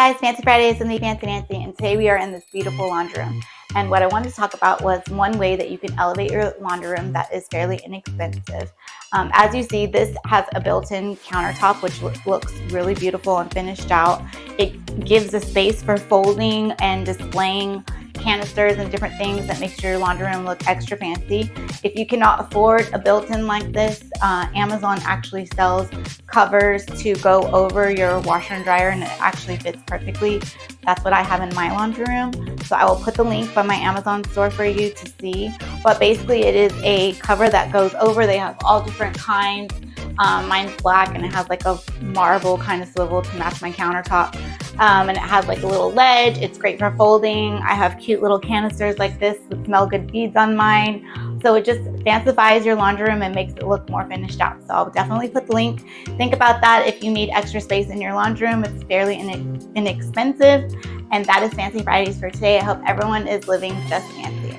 guys, Fancy Fridays with me, Fancy Nancy, and today we are in this beautiful laundry room. And what I wanted to talk about was one way that you can elevate your laundry room that is fairly inexpensive. As you see, this has a built-in countertop, which looks really beautiful and finished out. It gives a space for folding and displaying canisters and different things that makes your laundry room look extra fancy. If you cannot afford a built-in like this, Amazon actually sells covers to go over your washer and dryer, and it actually fits perfectly. That's what I have in my laundry room. So I will put the link on my Amazon store for you to see. But basically it is a cover that goes over. They have all different kinds. Mine's black and it has like a marble kind of swivel to match my countertop. And it has like a little ledge. It's great for folding. I have cute little canisters like this with smell good beads on mine. So it just fancifies your laundry room and makes it look more finished out. So I'll definitely put the link. Think about that if you need extra space in your laundry room. It's fairly inexpensive. And that is Fancy Fridays for today. I hope everyone is living just fancy.